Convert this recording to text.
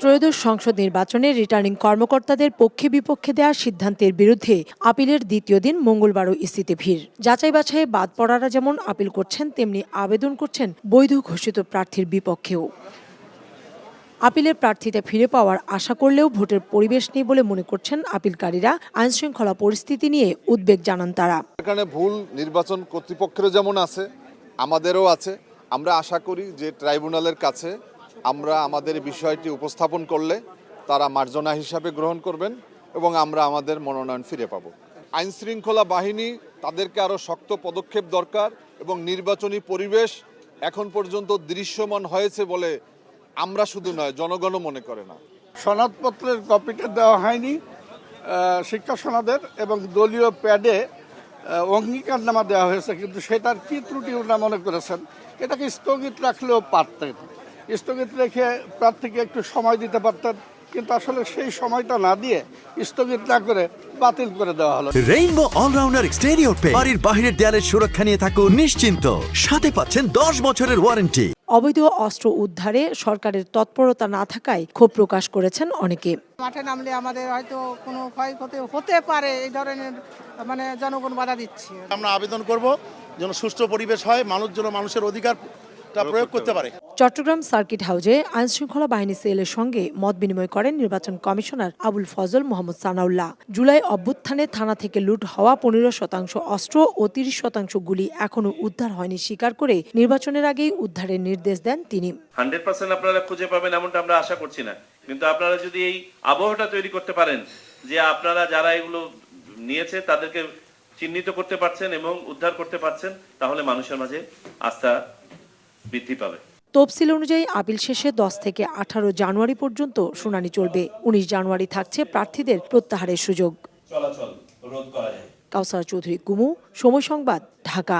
ত্রয়োদশ সংসদ নির্বাচনে রিটার্নিং কর্মকর্তাদের পক্ষে বিপক্ষে দেওয়া সিদ্ধান্তের বিরুদ্ধে আপিলের দ্বিতীয় দিন মঙ্গলবারও ইসিতে ভিড়। যাচাই বাছাইয়ে বাদ পড়ারা যেমন আপিল করছেন, তেমনি আবেদন করছেন বৈধ ঘোষিত প্রার্থীর বিপক্ষেও। আপিলের প্রার্থীতা ফিরে পাওয়ার আশা করলেও ভোটের পরিবেশ নেই বলে মনে করছেন আপিলকারীরা। আইনশৃঙ্খলা পরিস্থিতি নিয়ে উদ্বেগ জানান তারা। এখানে ভুল নির্বাচন কর্তৃপক্ষেরও যেমন আছে, আমাদেরও আছে। আমরা আশা করি যে ট্রাইব্যুনালের কাছে আমরা আমাদের বিষয়টি উপস্থাপন করলে তারা মার্জনা হিসাবে গ্রহণ করবেন এবং আমরা আমাদের মনোনয়ন ফিরে পাব। আইনশৃঙ্খলা বাহিনী তাদেরকে আরও শক্ত পদক্ষেপ দরকার এবং নির্বাচনী পরিবেশ এখন পর্যন্ত দৃশ্যমান হয়েছে বলে আমরা শুধু নয়, জনগণও মনে করে না। সনদপত্রের কপিটা দেওয়া হয়নি, শিক্ষা সনদের, এবং দলীয় প্যাডে অঙ্গীকারনামা দেওয়া হয়েছে, কিন্তু সেটার কি ত্রুটি ওনারা মনে করেছেন এটাকে স্থগিত রাখলেও পারতেন। স্থগিত রেখে প্রার্থীকে একটু সময় দিতে পারতেন, কিন্তু আসলে সেই সময়টা না দিয়ে স্থগিত না করে বাতিল করে দেওয়া হলো। রেইনবো অলরাউন্ডার এক্সটেরিয়র পেইন্ট বাড়ির বাহিরের দেয়ালের সুরক্ষা নিয়ে থাকুন নিশ্চিন্ত, সাথে পাচ্ছেন 10 বছরের ওয়ারেন্টি। অবৈধ অস্ত্র উদ্ধারে সরকারের তৎপরতা না থাকায় ক্ষোভ প্রকাশ করেছেন অনেকে। মাঠে নামলে আমাদের হয়তো কোনো ক্ষয়ক্ষতি হতে পারে, এই ধরনের জনগণ বাধা দিচ্ছে। আমরা আবেদন করব যেন সুষ্ঠু পরিবেশ হয়, মানুষ যেন মানুষের অধিকারটা প্রয়োগ করতে পারে। চট্টগ্রাম সার্কিট হাউজে আইনশৃঙ্খলা বাহিনী সেলের সঙ্গে মত বিনিময় করেন নির্বাচন কমিশনার আবুল ফজল মোহাম্মদ সানাউল্লাহ। জুলাই অভ্যুত্থানে থানা থেকে লুট হওয়া 15% অস্ত্র ও 30% গুলি এখনো উদ্ধার হয়নি স্বীকার করে নির্বাচনের আগেই উদ্ধারের নির্দেশ দেন তিনি। 100% আপনারা খুঁজে পাবেন এমনটা আমরা আশা করছি না, কিন্তু আপনারা যদি এই আবহাওয়াটা তৈরি করতে পারেন যে আপনারা যারা এগুলো নিয়েছে তাদেরকে চিহ্নিত করতে পারছেন এবং উদ্ধার করতে পারছেন, তাহলে মানুষের মাঝে আস্থা বৃদ্ধি পাবে। তফসিল অনুযায়ী আপিল শেষে 10 থেকে 18 জানুয়ারি পর্যন্ত শুনানি চলবে। 19 জানুয়ারি থাকছে প্রার্থীদের প্রত্যাহারের সুযোগ। চলাচল রোধ করা যায়। কাউসার চৌধুরী কুমু, সময় সংবাদ, ঢাকা।